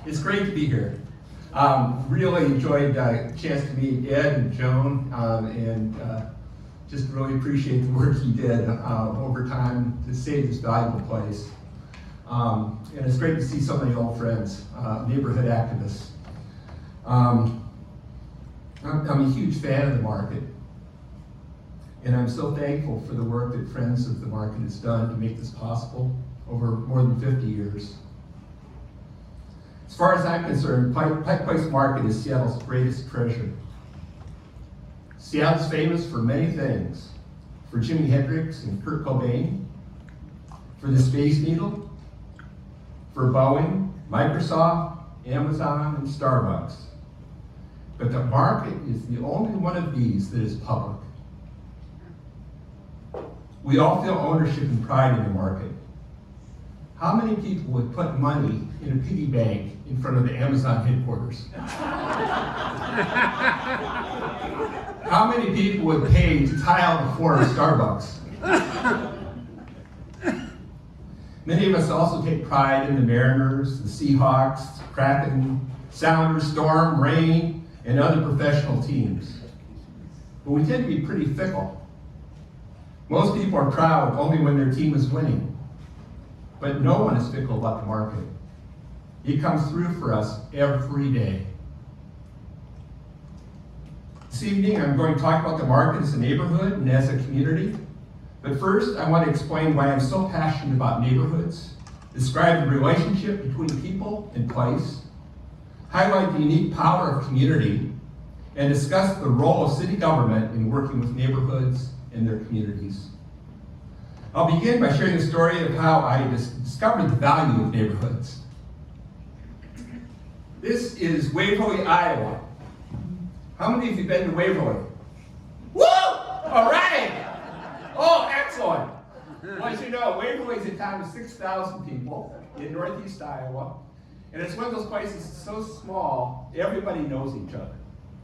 It's great to be here. Really enjoyed the chance to meet Ed and Joan, and just really appreciate the work he did over time to save this valuable place. And it's great to see so many old friends, neighborhood activists. I'm a huge fan of the market, and I'm so thankful for the work that Friends of the Market has done to make this possible over more than 50 years. As far as I'm concerned, Pike Place Market is Seattle's greatest treasure. Seattle's famous for many things: for Jimi Hendrix and Kurt Cobain, for the Space Needle, for Boeing, Microsoft, Amazon, and Starbucks. But the market is the only one of these that is public. We all feel ownership and pride in the market. How many people would put money in a piggy bank in front of the Amazon headquarters? How many people would pay to tile the floor of Starbucks? Many of us also take pride in the Mariners, the Seahawks, Kraken, Sounders, Storm, Reign, and other professional teams. But we tend to be pretty fickle. Most people are proud only when their team is winning. But no one is fickle about the market. It comes through for us every day. This evening, I'm going to talk about the market as a neighborhood and as a community. But first, I want to explain why I'm so passionate about neighborhoods, describe the relationship between people and place, highlight the unique power of community, and discuss the role of city government in working with neighborhoods and their communities. I'll begin by sharing the story of how I discovered the value of neighborhoods. This is Waverly, Iowa. How many of you been to Waverly? Woo! All right! Oh, excellent! Well, as you know, Waverly is a town of 6,000 people in northeast Iowa. And it's one of those places so small, everybody knows each other.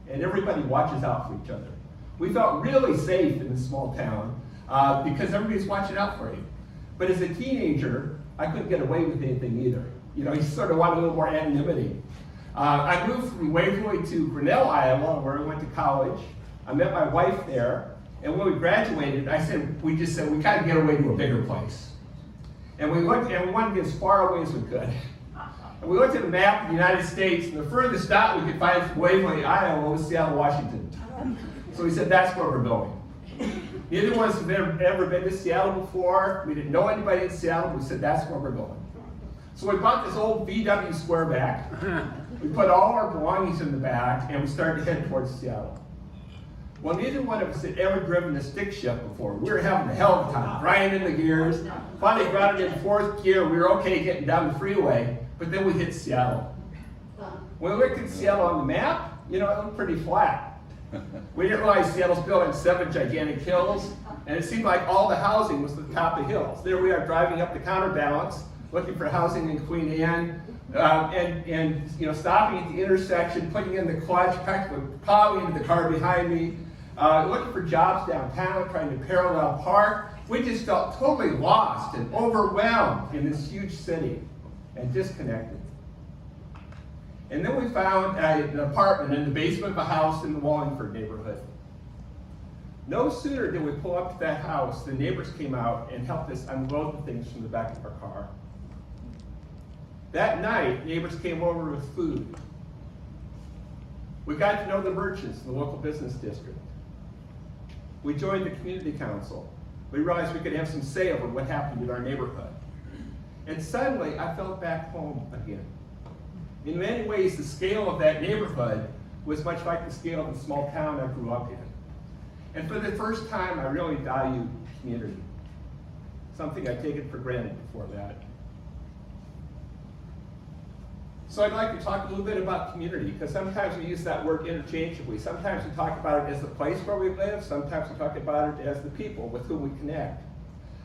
And everybody watches out for each other. We felt really safe in this small town because everybody's watching out for you. But as a teenager, I couldn't get away with anything either. You know, you sort of want a little more anonymity. I moved from Waverly to Grinnell, Iowa, where I went to college. I met my wife there. And when we graduated, we just said, we gotta get away to a bigger place. And we looked, and we wanted to get as far away as we could. And we looked at a map of the United States, and the furthest dot we could find from Waverly, Iowa was Seattle, Washington. So we said, that's where we're going. Neither of us have ever been to Seattle before. We didn't know anybody in Seattle. We said, that's where we're going. So we bought this old VW square back. We put all our belongings in the back, and we started to head towards Seattle. Well, neither one of us had ever driven a stick shift before. We were having a hell of a time, grinding the gears. Finally got it in fourth gear. We were okay getting down the freeway, but then we hit Seattle. When we looked at Seattle on the map, you know, it looked pretty flat. We didn't realize Seattle's built on 7 gigantic hills, and it seemed like all the housing was at the top of hills. There we are driving up the counterbalance, looking for housing in Queen Anne, and you know, stopping at the intersection, putting in the clutch, practically plowing into the car behind me, looking for jobs downtown, trying to parallel park. We just felt totally lost and overwhelmed in this huge city and disconnected. And then we found an apartment in the basement of a house in the Wallingford neighborhood. No sooner did we pull up to that house, the neighbors came out and helped us unload the things from the back of our car. That night, neighbors came over with food. We got to know the merchants in the local business district. We joined the community council. We realized we could have some say over what happened in our neighborhood. And suddenly, I felt back home again. In many ways, the scale of that neighborhood was much like the scale of the small town I grew up in. And for the first time, I really valued community, something I'd taken for granted before that. So I'd like to talk a little bit about community, because sometimes we use that word interchangeably. Sometimes we talk about it as the place where we live, sometimes we talk about it as the people with whom we connect.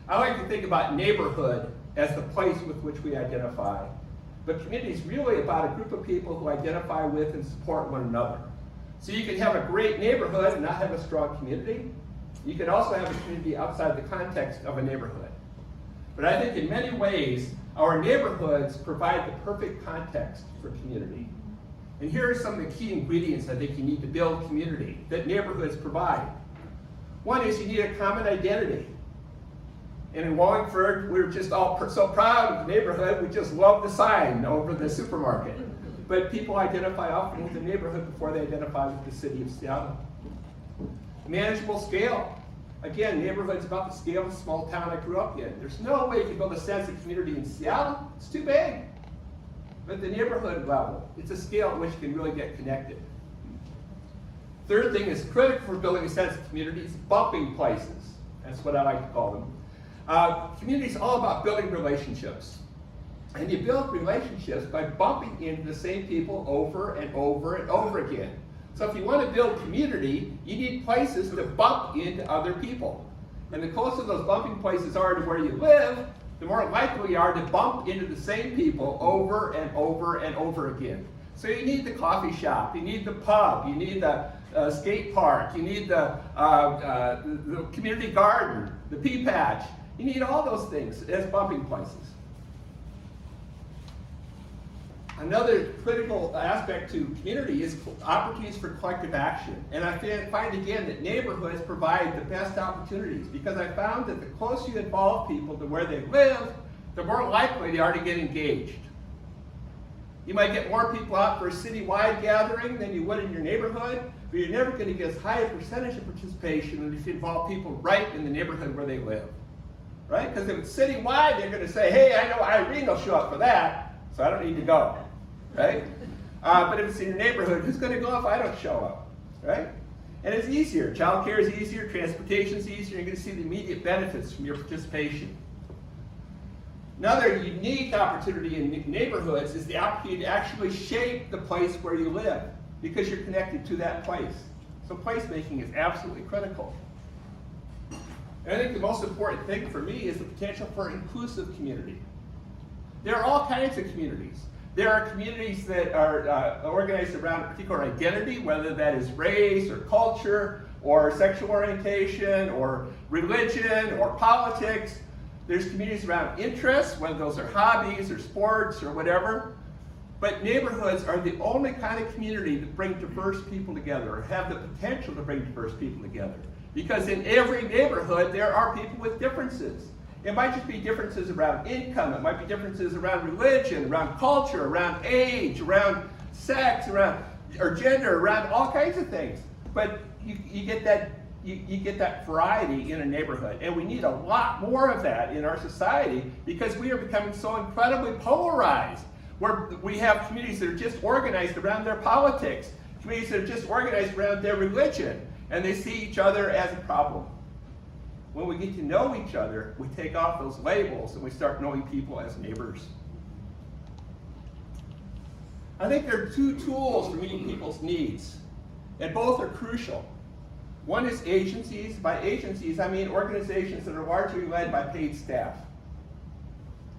I like to think about neighborhood as the place with which we identify. But community is really about a group of people who identify with and support one another. So you can have a great neighborhood and not have a strong community. You can also have a community outside the context of a neighborhood. But I think in many ways, Our neighborhoods provide the perfect context for community. And here are some of the key ingredients I think you need to build community that neighborhoods provide. One is you need a common identity. And in Wallingford, we were just all so proud of the neighborhood, we just love the sign over the supermarket. But people identify often with the neighborhood before they identify with the city of Seattle. Manageable scale. Again, neighborhood's about the scale of the small town I grew up in. There's no way you can build a sense of community in Seattle. It's too big. But at the neighborhood level, it's a scale at which you can really get connected. Third thing is critical for building a sense of community is bumping places. That's what I like to call them. Community is all about building relationships. And you build relationships by bumping into the same people over and over and over again. So if you want to build community, you need places to bump into other people. And the closer those bumping places are to where you live, the more likely you are to bump into the same people over and over and over again. So you need the coffee shop, you need the pub, you need the skate park, you need the community garden, the pea patch. You need all those things as bumping places. Another critical aspect to community is opportunities for collective action. And I find again that neighborhoods provide the best opportunities because I found that the closer you involve people to where they live, the more likely they are to get engaged. You might get more people out for a citywide gathering than you would in your neighborhood, but you're never going to get as high a percentage of participation than if you involve people right in the neighborhood where they live. Right? Because if it's citywide, they're going to say, hey, I know Irene will show up for that, so I don't need to go. Right? But if it's in your neighborhood, who's going to go if I don't show up? Right? And it's easier. Child care is easier, transportation is easier, you're going to see the immediate benefits from your participation. Another unique opportunity in neighborhoods is the opportunity to actually shape the place where you live because you're connected to that place. So placemaking is absolutely critical. And I think the most important thing for me is the potential for inclusive community. There are all kinds of communities. There are communities that are organized around a particular identity, whether that is race or culture or sexual orientation or religion or politics. There's communities around interests, whether those are hobbies or sports or whatever. But neighborhoods are the only kind of community that bring diverse people together or have the potential to bring diverse people together. Because in every neighborhood, there are people with differences. It might just be differences around income, it might be differences around religion, around culture, around age, around sex, around or gender, around all kinds of things. But you get that variety in a neighborhood. And we need a lot more of that in our society because we are becoming so incredibly polarized. Where we have communities that are just organized around their politics, communities that are just organized around their religion, and they see each other as a problem. When we get to know each other, we take off those labels and we start knowing people as neighbors. I think there are two tools for meeting people's needs, and both are crucial. One is agencies. By agencies, I mean organizations that are largely led by paid staff.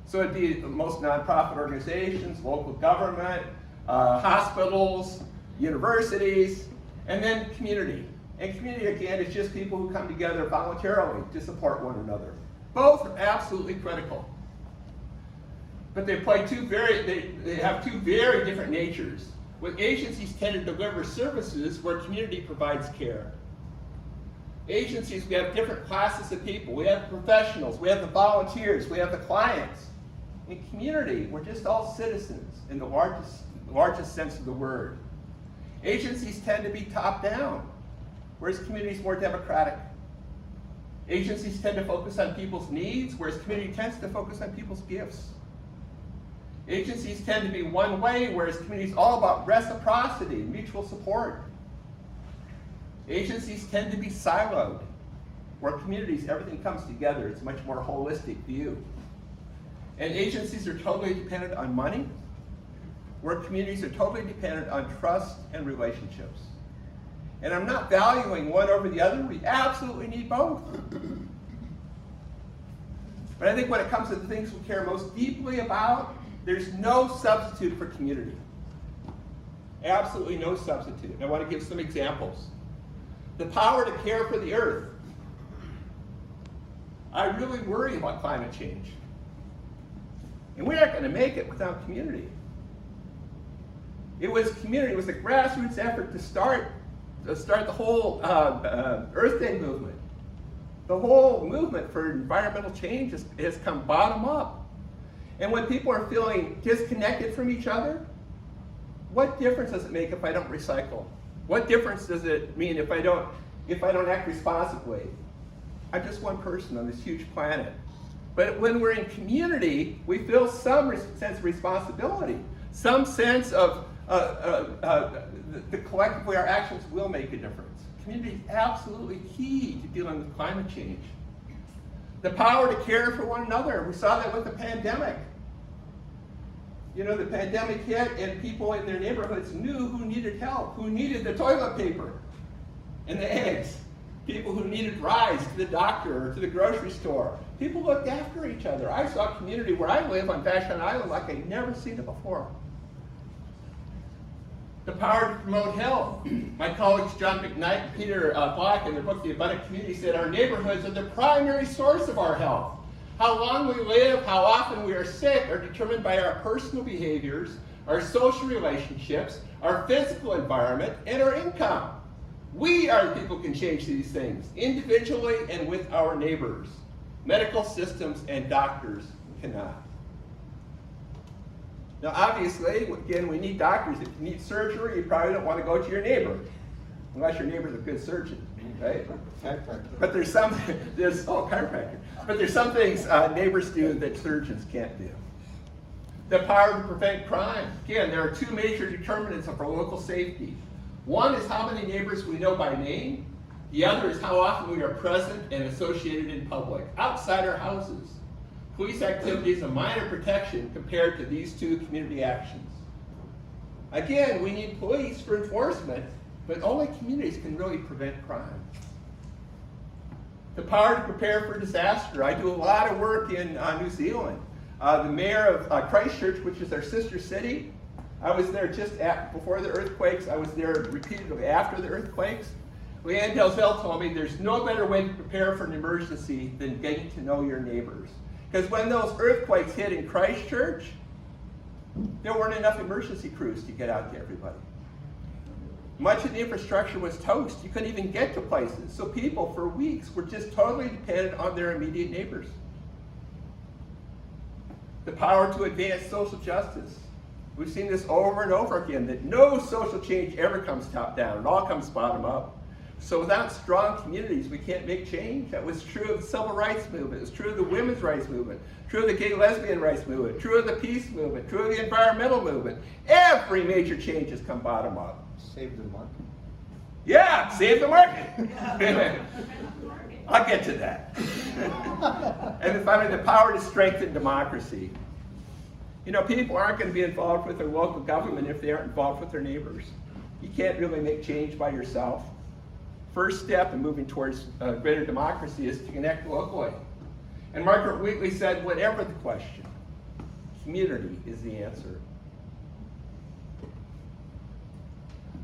So it'd be most nonprofit organizations, local government, hospitals, universities, and then community. And community, again, is just people who come together voluntarily to support one another. Both are absolutely critical. But they have two very different natures. With agencies tend to deliver services where community provides care. Agencies, we have different classes of people. We have the professionals, we have the volunteers, we have the clients. In community, we're just all citizens in the largest sense of the word. Agencies tend to be top-down, whereas community is more democratic. Agencies tend to focus on people's needs, whereas community tends to focus on people's gifts. Agencies tend to be one way, whereas community is all about reciprocity, mutual support. Agencies tend to be siloed, where communities, everything comes together. It's a much more holistic view. And agencies are totally dependent on money, where communities are totally dependent on trust and relationships. And I'm not valuing one over the other. We absolutely need both. But I think when it comes to the things we care most deeply about, there's no substitute for community. Absolutely no substitute. And I want to give some examples. The power to care for the earth. I really worry about climate change. And we're not going to make it without community. It was community. It was a grassroots effort to start the whole Earth Day movement. The whole movement for environmental change has come bottom up. And when people are feeling disconnected from each other, what difference does it make if I don't recycle? What difference does it mean if I don't act responsibly? I'm just one person on this huge planet. But when we're in community, we feel some sense of responsibility, some sense of the collectively our actions will make a difference. Community is absolutely key to dealing with climate change. The power to care for one another. We saw that with the pandemic. You know, the pandemic hit and people in their neighborhoods knew who needed help, who needed the toilet paper and the eggs, people who needed rides to the doctor or to the grocery store. People looked after each other. I saw a community where I live on Vashon Island like I'd never seen it before. The power to promote health. My colleagues John McKnight and Peter Black in their book, The Abundant Community, said our neighborhoods are the primary source of our health. How long we live, how often we are sick are determined by our personal behaviors, our social relationships, our physical environment, and our income. We are the people who can change these things, individually and with our neighbors. Medical systems and doctors cannot. Now, obviously, again, we need doctors. If you need surgery, you probably don't want to go to your neighbor, unless your neighbor's a good surgeon, right? But there's some things neighbors do that surgeons can't do. The power to prevent crime. Again, there are two major determinants of our local safety. One is how many neighbors we know by name. The other is how often we are present and associated in public, outside our houses. Police activity is a minor protection compared to these two community actions. Again, we need police for enforcement, but only communities can really prevent crime. The power to prepare for disaster. I do a lot of work in New Zealand. The mayor of Christchurch, which is our sister city, I was there just before the earthquakes. I was there repeatedly after the earthquakes. Leanne Delzell told me there's no better way to prepare for an emergency than getting to know your neighbors. Because when those earthquakes hit in Christchurch, there weren't enough emergency crews to get out to everybody. Much of the infrastructure was toast. You couldn't even get to places. So people for weeks were just totally dependent on their immediate neighbors. The power to advance social justice. We've seen this over and over again, that no social change ever comes top down. It all comes bottom up. So without strong communities, we can't make change. That was true of the civil rights movement. It was true of the women's rights movement. True of the gay lesbian rights movement. True of the peace movement. True of the environmental movement. Every major change has come bottom up. Save the market. Yeah, save the market. I'll get to that. And then finally, the power to strengthen democracy. You know, people aren't going to be involved with their local government if they aren't involved with their neighbors. You can't really make change by yourself. First step in moving towards greater democracy is to connect locally. And Margaret Wheatley said, whatever the question, community is the answer.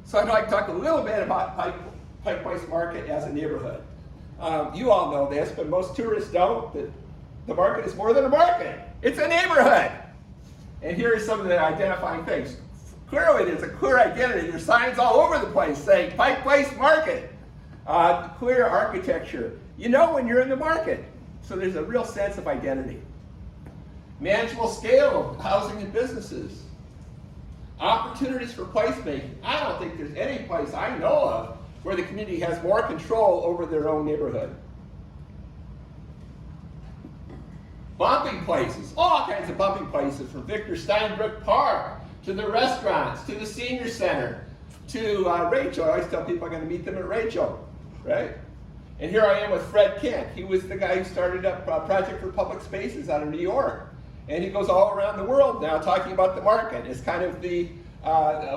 So I'd like to talk a little bit about Pike Place Market as a neighborhood. You all know this, but most tourists don't, that the market is more than a market. It's a neighborhood. And here are some of the identifying things. Clearly, there's a clear identity. There's signs all over the place saying Pike Place Market. Clear architecture. You know when you're in the market. So there's a real sense of identity. Manageable scale of housing and businesses. Opportunities for placemaking. I don't think there's any place I know of where the community has more control over their own neighborhood. Bumping places. All kinds of bumping places, from Victor Steinbrook Park to the restaurants, to the senior center, to Rachel. I always tell people I'm going to meet them at Rachel, right? And here I am with Fred Kent. He was the guy who started up Project for Public Spaces out of New York. And he goes all around the world now talking about the market as kind of the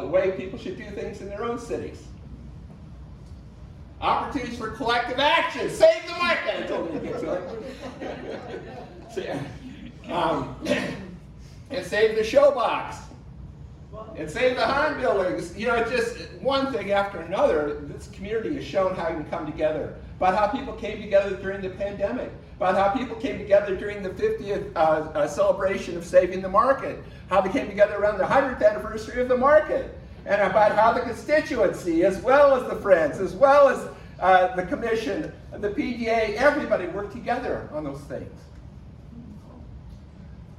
way people should do things in their own cities. Opportunities for collective action. Save the market! I told you to get to it. And save the showbox. And save the Han buildings. You know, just one thing after another, this community has shown how you can come together. About how people came together during the pandemic. about how people came together during the 50th celebration of saving the market, how they came together around the 100th anniversary of the market, and about how the constituency, as well as the Friends, as well as the Commission, the PDA, everybody worked together on those things.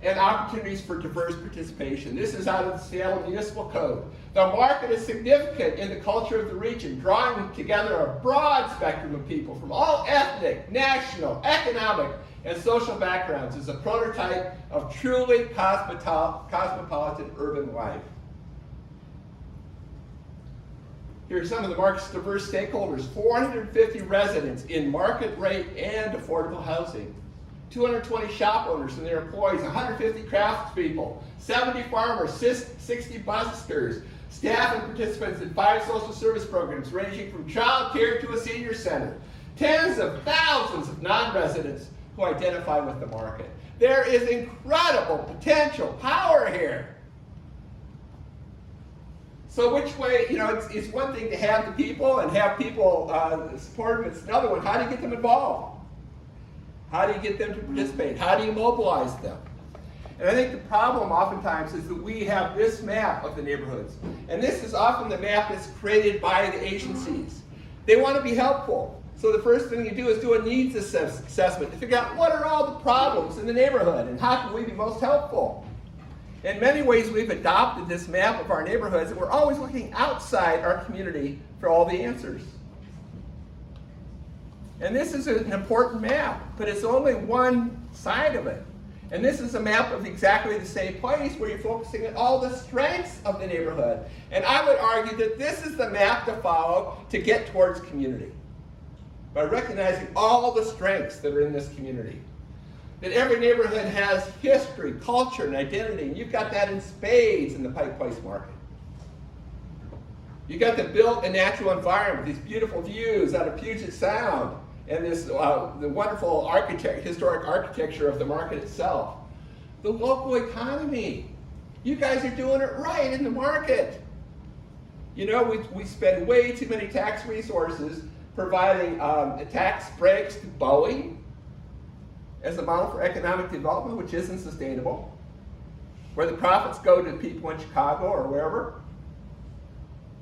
And opportunities for diverse participation. This is out of the Seattle Municipal Code. The market is significant in the culture of the region, drawing together a broad spectrum of people from all ethnic, national, economic, and social backgrounds as a prototype of truly cosmopolitan urban life. Here are some of the market's diverse stakeholders: 450 residents in market rate and affordable housing, 220 shop owners and their employees, 150 craftspeople, 70 farmers, 60 buskers, staff and participants in 5 social service programs ranging from child care to a senior center, tens of thousands of non-residents who identify with the market. There is incredible potential power here. So which way, it's one thing to have the people and have people support them. It's another one, how do you get them involved? How do you get them to participate? How do you mobilize them? And I think the problem oftentimes is that we have this map of the neighborhoods. And this is often the map that's created by the agencies. They want to be helpful. So the first thing you do is do a needs assessment to figure out what are all the problems in the neighborhood and how can we be most helpful. In many ways, we've adopted this map of our neighborhoods, and we're always looking outside our community for all the answers. And this is an important map, but it's only one side of it. And this is a map of exactly the same place where you're focusing on all the strengths of the neighborhood. And I would argue that this is the map to follow to get towards community, by recognizing all the strengths that are in this community. That every neighborhood has history, culture, and identity, and you've got that in spades in the Pike Place Market. You've got the built and natural environment, these beautiful views out of Puget Sound, and this the wonderful historic architecture of the market itself. The local economy. You guys are doing it right in the market. We spend way too many tax resources providing tax breaks to Boeing as a model for economic development, which isn't sustainable, where the profits go to people in Chicago or wherever.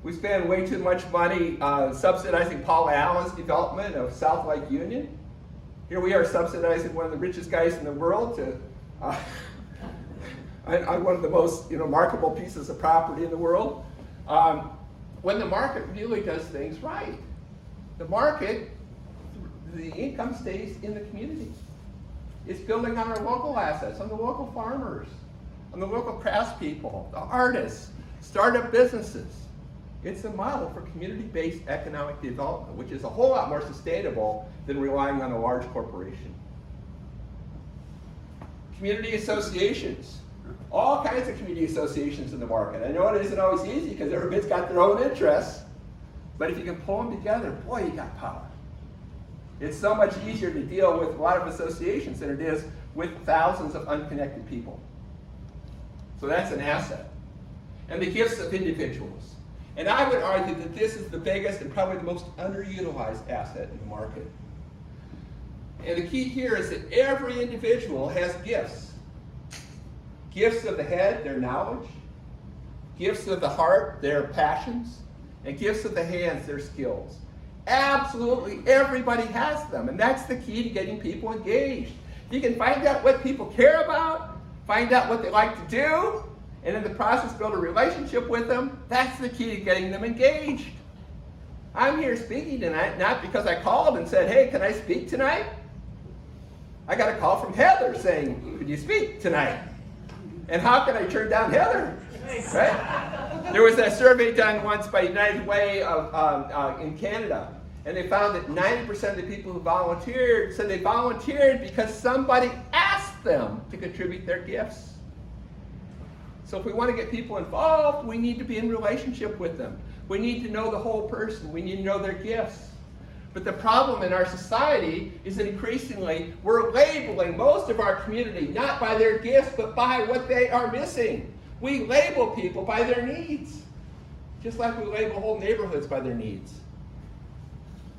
We spend way too much money subsidizing Paul Allen's development of South Lake Union. Here we are subsidizing one of the richest guys in the world to on one of the most marketable pieces of property in the world. When the market really does things right. The market, the income stays in the community. It's building on our local assets, on the local farmers, on the local craftspeople, the artists, startup businesses. It's a model for community-based economic development, which is a whole lot more sustainable than relying on a large corporation. Community associations. All kinds of community associations in the market. I know it isn't always easy because everybody's got their own interests, but if you can pull them together, boy, you got power. It's so much easier to deal with a lot of associations than it is with thousands of unconnected people. So that's an asset. And the gifts of individuals. And I would argue that this is the biggest and probably the most underutilized asset in the market. And the key here is that every individual has gifts. Gifts of the head, their knowledge. Gifts of the heart, their passions. And gifts of the hands, their skills. Absolutely everybody has them, and that's the key to getting people engaged. If you can find out what people care about, find out what they like to do, and in the process build a relationship with them, that's the key to getting them engaged. I'm here speaking tonight not because I called and said, hey, can I speak tonight? I got a call from Heather saying, could you speak tonight? And how can I turn down Heather? Right? There was a survey done once by United Way in Canada, and they found that 90% of the people who volunteered said they volunteered because somebody asked them to contribute their gifts. So if we want to get people involved, we need to be in relationship with them. We need to know the whole person. We need to know their gifts. But the problem in our society is that increasingly we're labeling most of our community not by their gifts, but by what they are missing. We label people by their needs, just like we label whole neighborhoods by their needs.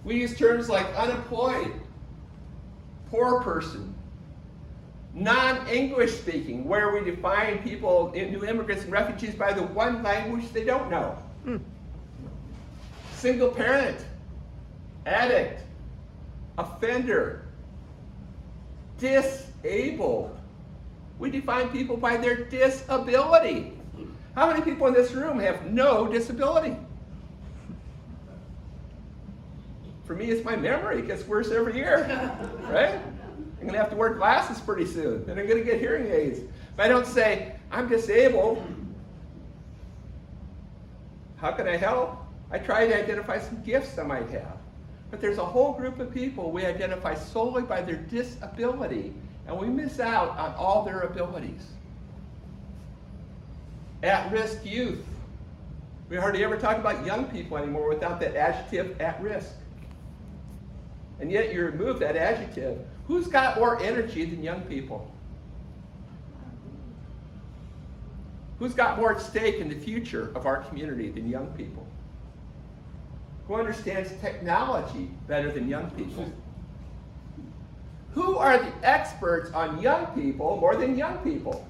We use terms like unemployed, poor person, non-English speaking, where we define people, new immigrants and refugees, by the one language they don't know. Single parent, addict, offender, disabled. We define people by their disability. How many people in this room have no disability? For me, it's my memory. It gets worse every year, right? I'm going to have to wear glasses pretty soon, and I'm going to get hearing aids. If I don't say, I'm disabled, how can I help? I try to identify some gifts I might have. But there's a whole group of people we identify solely by their disability, and we miss out on all their abilities. At-risk youth. We hardly ever talk about young people anymore without that adjective, at risk. And yet you remove that adjective. Who's got more energy than young people? Who's got more at stake in the future of our community than young people? Who understands technology better than young people? Who are the experts on young people more than young people?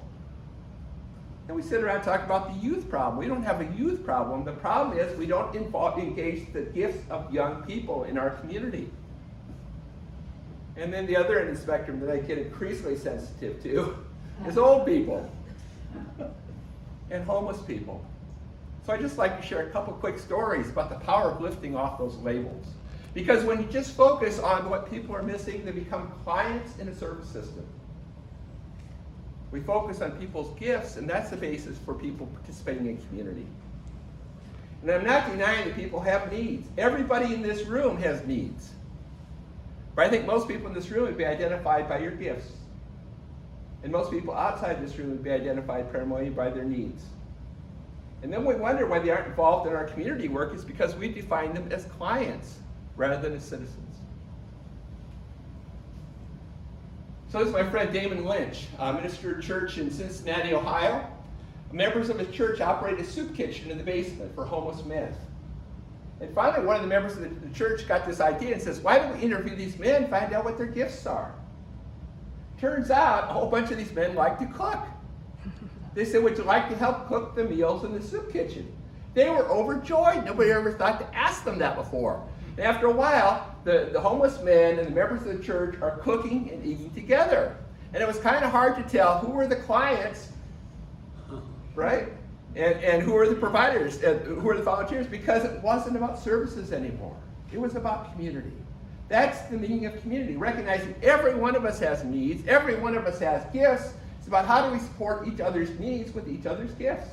And we sit around and talk about the youth problem. We don't have a youth problem. The problem is we don't engage the gifts of young people in our community. And then the other end of the spectrum that I get increasingly sensitive to is old people and homeless people. So I'd just like to share a couple quick stories about the power of lifting off those labels. Because when you just focus on what people are missing, they become clients in a service system. We focus on people's gifts, and that's the basis for people participating in community. And I'm not denying that people have needs. Everybody in this room has needs. But I think most people in this room would be identified by your gifts. And most people outside this room would be identified primarily by their needs. And then we wonder why they aren't involved in our community work. Is because we define them as clients rather than as citizens. So this is my friend Damon Lynch, a minister of church in Cincinnati, Ohio. Members of his church operate a soup kitchen in the basement for homeless men. And finally, one of the members of the church got this idea and says, why don't we interview these men, find out what their gifts are? Turns out, a whole bunch of these men like to cook. They said, would you like to help cook the meals in the soup kitchen? They were overjoyed. Nobody ever thought to ask them that before. And after a while, the homeless men and the members of the church are cooking and eating together. And it was kind of hard to tell who were the clients, right? And who are the providers, who are the volunteers, because it wasn't about services anymore. It was about community. That's the meaning of community, recognizing every one of us has needs, every one of us has gifts. It's about how do we support each other's needs with each other's gifts.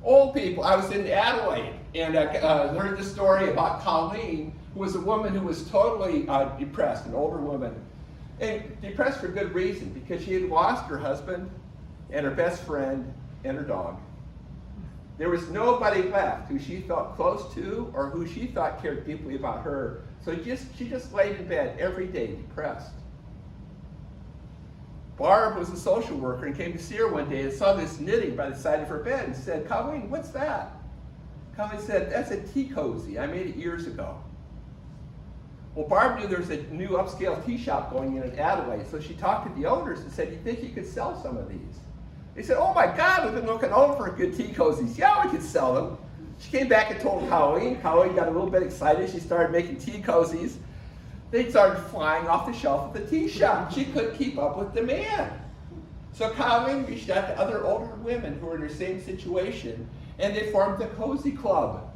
Old people. I was in Adelaide, and I heard the story about Colleen, who was a woman who was totally depressed, an older woman. And depressed for good reason, because she had lost her husband, and her best friend, and her dog. There was nobody left who she felt close to or who she thought cared deeply about her. So she just laid in bed every day, depressed. Barb was a social worker and came to see her one day and saw this knitting by the side of her bed and said, Colleen, what's that? Colleen said, that's a tea cozy. I made it years ago. Well, Barb knew there was a new upscale tea shop going in Adelaide, so she talked to the owners and said, you think you could sell some of these? They said, oh my God, we've been looking all for good tea cozies. Yeah, we could sell them. She came back and told Colleen. Colleen got a little bit excited. She started making tea cozies. They started flying off the shelf at the tea shop. She couldn't keep up with demand. So Colleen reached out to other older women who were in her same situation, and they formed the Cozy Club.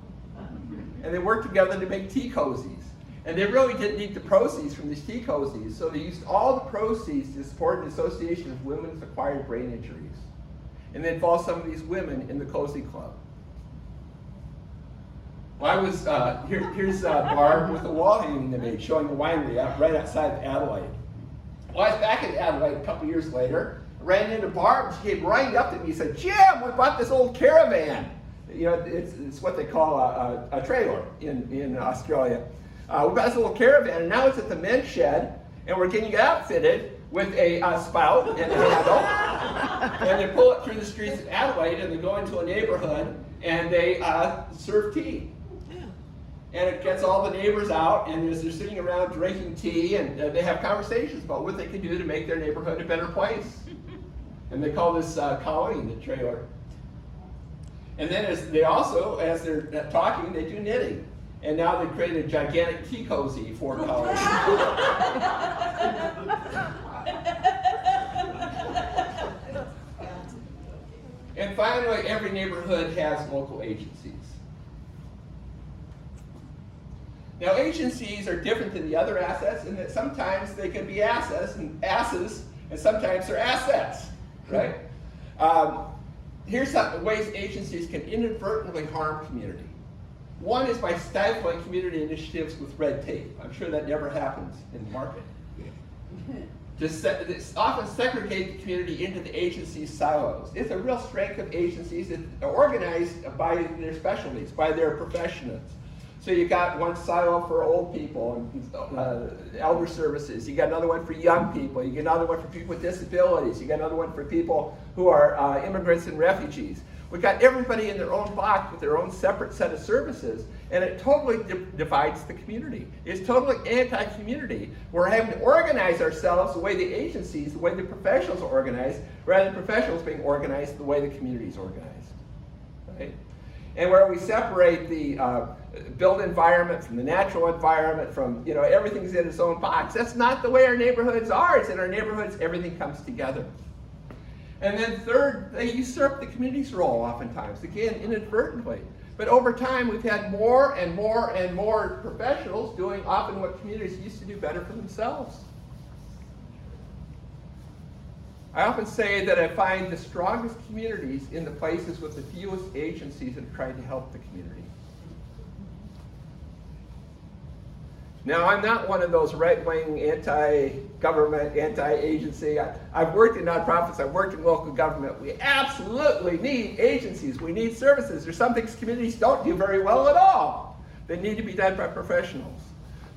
And they worked together to make tea cozies. And they really didn't need the proceeds from these tea cozies, so they used all the proceeds to support an association of women's acquired brain injuries. And they involved some of these women in the Cozy Club. Well, I was, here's Barb with a wall hanging they made, showing the winery right outside of Adelaide. Well, I was back in Adelaide a couple years later. I ran into Barb, she came right up to me and said, Jim, we bought this old caravan. You know, it's what they call a trailer in Australia. We bought this little caravan, and now it's at the men's shed, and we're getting it outfitted with a spout and a handle. And they pull it through the streets of Adelaide, and they go into a neighborhood, and they serve tea. And it gets all the neighbors out, and as they're sitting around drinking tea, and they have conversations about what they can do to make their neighborhood a better place. And they call this calling the trailer. And then as they're talking, they do knitting. And now they've created a gigantic tea cozy for college. And finally, every neighborhood has local agencies. Now, agencies are different than the other assets in that sometimes they can be assets and asses, and sometimes they're assets, right? Here's some ways agencies can inadvertently harm community. One is by stifling community initiatives with red tape. I'm sure that never happens in the market. Just often segregate the community into the agency's silos. It's a real strength of agencies that are organized by their specialties, by their professionals. So you got one silo for old people and elder services. You got another one for young people. You get another one for people with disabilities. You got another one for people who are immigrants and refugees. We've got everybody in their own box with their own separate set of services, and it totally divides the community. It's totally anti-community. We're having to organize ourselves the way the agencies, the way the professionals are organized, rather than professionals being organized the way the community is organized. Right? And where we separate the built environment from the natural environment, from everything's in its own box. That's not the way our neighborhoods are. It's in our neighborhoods, everything comes together. And then third, they usurp the community's role oftentimes, again, inadvertently. But over time, we've had more and more and more professionals doing often what communities used to do better for themselves. I often say that I find the strongest communities in the places with the fewest agencies that are trying to help the community. Now, I'm not one of those right-wing, anti-government, anti-agency. I've worked in nonprofits, I've worked in local government. We absolutely need agencies. We need services. There's some things communities don't do very well at all. They need to be done by professionals.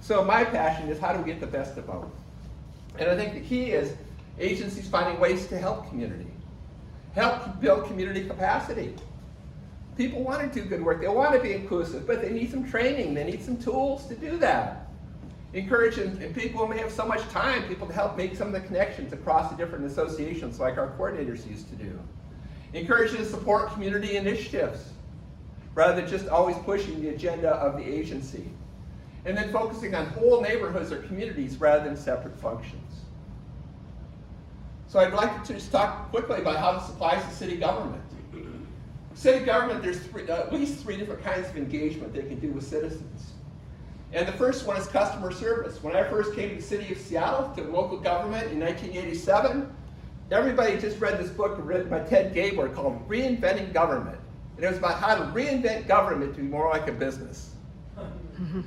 So my passion is how do we get the best of both? And I think the key is agencies finding ways to help community. Help build community capacity. People want to do good work. They want to be inclusive, but they need some training. They need some tools to do that. Encouraging people who may have so much time, people to help make some of the connections across the different associations like our coordinators used to do. Encouraging to support community initiatives rather than just always pushing the agenda of the agency. And then focusing on whole neighborhoods or communities rather than separate functions. So I'd like to just talk quickly about how this applies to city government. City government, there's at least three different kinds of engagement they can do with citizens. And the first one is customer service. When I first came to the city of Seattle, to local government in 1987, everybody just read this book written by Ted Gabler called Reinventing Government. And it was about how to reinvent government to be more like a business.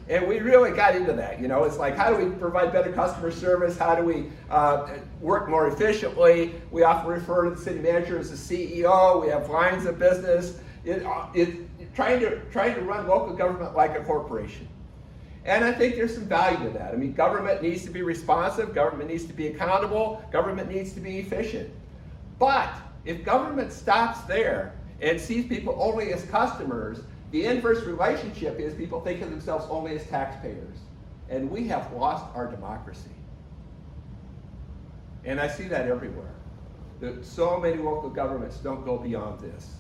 And we really got into that. It's like, how do we provide better customer service? How do we work more efficiently? We often refer to the city manager as the CEO. We have lines of business. Trying to run local government like a corporation. And I think there's some value to that. I mean, government needs to be responsive. Government needs to be accountable. Government needs to be efficient. But if government stops there and sees people only as customers, the inverse relationship is people think of themselves only as taxpayers. And we have lost our democracy. And I see that everywhere. That so many local governments don't go beyond this.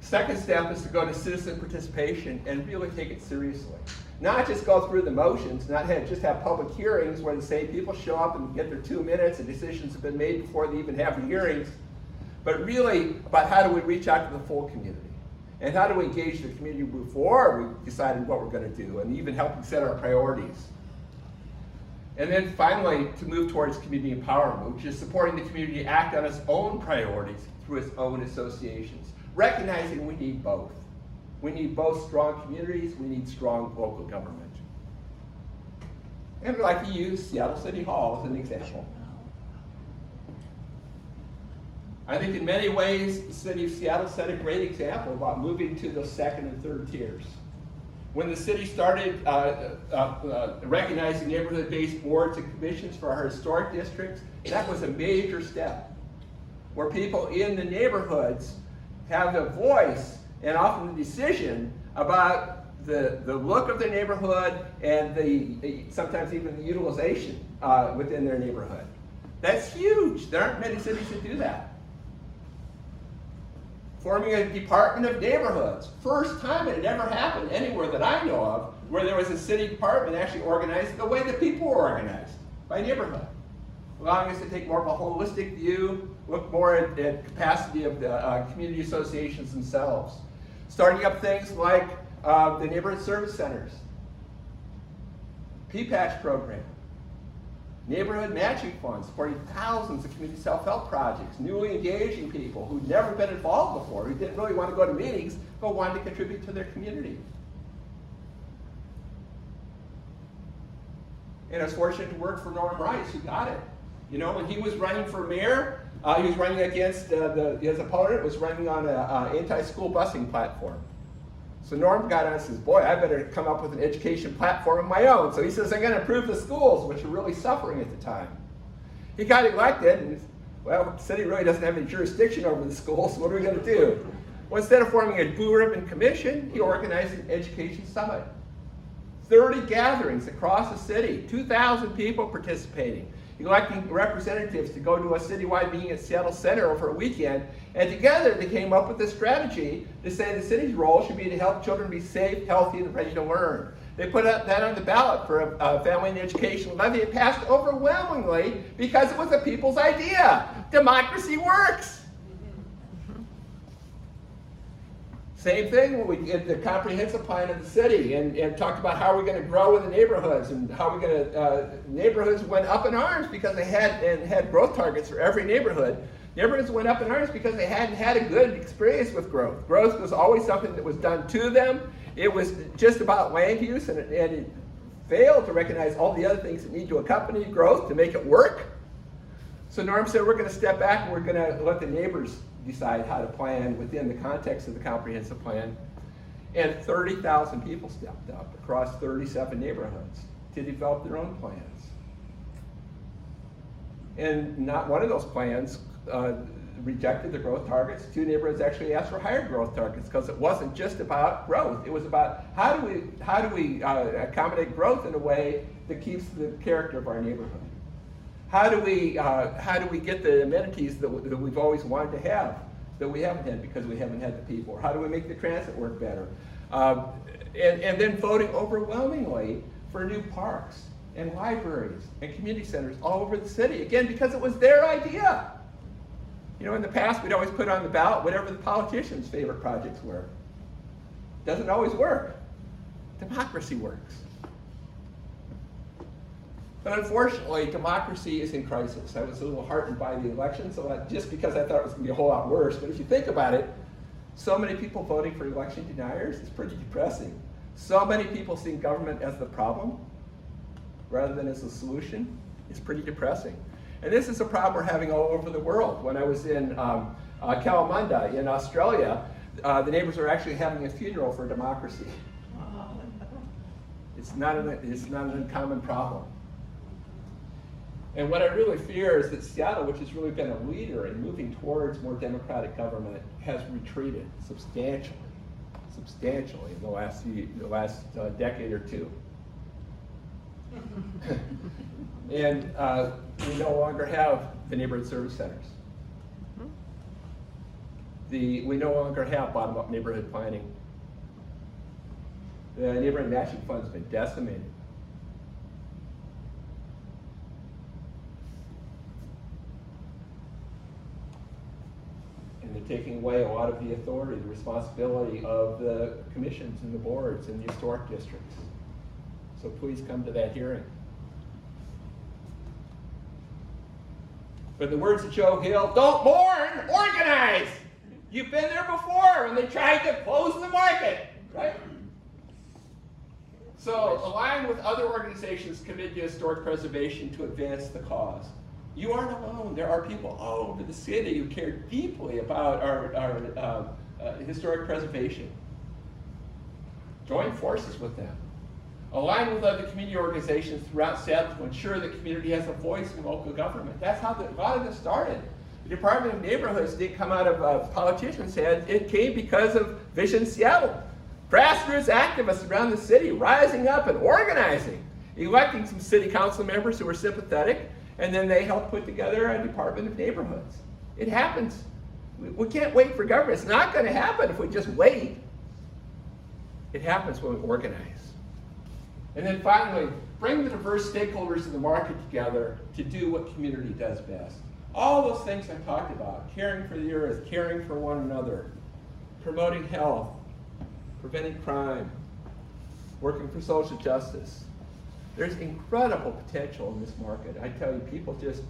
Second step is to go to citizen participation and really take it seriously. Not just go through the motions, not just have public hearings where the same people show up and get their 2 minutes and decisions have been made before they even have the hearings, but really about how do we reach out to the full community. And how do we engage the community before we decided what we're going to do, and even helping set our priorities. And then finally, to move towards community empowerment, which is supporting the community to act on its own priorities through its own associations, recognizing we need both. We need both strong communities, we need strong local government. And I'd like to use Seattle City Hall as an example. I think in many ways, the city of Seattle set a great example about moving to those second and third tiers. When the city started recognizing neighborhood-based boards and commissions for our historic districts, that was a major step, where people in the neighborhoods have a voice and often the decision about the look of their neighborhood and sometimes even the utilization within their neighborhood. That's huge. There aren't many cities that do that. Forming a department of neighborhoods. First time it had ever happened anywhere that I know of where there was a city department actually organized the way that people were organized, by neighborhood. Allowing us to take more of a holistic view, look more at capacity of the community associations themselves. Starting up things like the neighborhood service centers, P-Patch program, neighborhood matching funds, supporting thousands of community self-help projects, newly engaging people who'd never been involved before, who didn't really want to go to meetings, but wanted to contribute to their community. And I was fortunate to work for Norm Rice, who got it. You know, when he was running for mayor, he was running against, his opponent was running on an anti-school busing platform. So Norm got on and says, boy, I better come up with an education platform of my own. So he says, I'm going to improve the schools, which were really suffering at the time. He got elected, and well, the city really doesn't have any jurisdiction over the schools, so what are we going to do? Well, instead of forming a blue ribbon commission, he organized an education summit. 30 gatherings across the city, 2,000 people participating, electing representatives to go to a citywide meeting at Seattle Center over a weekend, and together they came up with a strategy to say the city's role should be to help children be safe, healthy, and ready to learn. They put that on the ballot for a family and education levy. It passed overwhelmingly because it was the people's idea. Democracy works. Same thing when we did the comprehensive plan of the city and talked about how we're going to grow in the neighborhoods and how we're going to, neighborhoods went up in arms because they had growth targets for every neighborhood. Neighborhoods went up in arms because they hadn't had a good experience with growth. Growth was always something that was done to them. It was just about land use, and it failed to recognize all the other things that need to accompany growth to make it work. So Norm said, we're going to step back and we're going to let the neighbors decide how to plan within the context of the comprehensive plan. And 30,000 people stepped up across 37 neighborhoods to develop their own plans. And not one of those plans rejected the growth targets. 2 neighborhoods actually asked for higher growth targets because it wasn't just about growth. It was about how do we accommodate growth in a way that keeps the character of our neighborhood. How do we get the amenities that we've always wanted to have that we haven't had because we haven't had the people? Or how do we make the transit work better? And then voting overwhelmingly for new parks and libraries and community centers all over the city. Again, because it was their idea. You know, in the past, we'd always put on the ballot whatever the politicians' favorite projects were. Doesn't always work. Democracy works. But unfortunately, democracy is in crisis. I was a little heartened by the election, just because I thought it was going to be a whole lot worse. But if you think about it, so many people voting for election deniers is pretty depressing. So many people seeing government as the problem rather than as a solution is pretty depressing. And this is a problem we're having all over the world. When I was in Kalamunda in Australia, the neighbors are actually having a funeral for democracy. It's not an uncommon problem. And what I really fear is that Seattle, which has really been a leader in moving towards more democratic government, has retreated substantially in the last decade or two. And we no longer have the neighborhood service centers. We no longer have bottom-up neighborhood planning. The neighborhood matching fund's been decimated. And they're taking away a lot of the authority, the responsibility of the commissions and the boards in the historic districts. So please come to that hearing. But in the words of Joe Hill, don't mourn, organize! You've been there before when they tried to close the market, right? So align with other organizations committed to historic preservation to advance the cause. You aren't alone. There are people all over the city who care deeply about our historic preservation. Join forces with them. Align with other community organizations throughout Seattle to ensure the community has a voice in local government. That's how a lot of this started. The Department of Neighborhoods didn't come out of politicians' heads. It came because of Vision Seattle Grassroots activists around the city rising up and organizing, electing some city council members who were sympathetic, and then they helped put together a Department of Neighborhoods. It happens. We can't wait for government. It's not going to happen if we just wait. It happens when we organize. And then finally, bring the diverse stakeholders in the market together to do what community does best. All those things I talked about, caring for the earth, caring for one another, promoting health, preventing crime, working for social justice. There's incredible potential in this market. I tell you, people just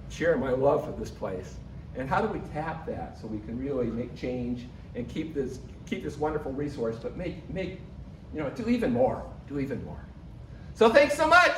share my love for this place. And how do we tap that so we can really make change and keep this wonderful resource, but do even more. So thanks so much.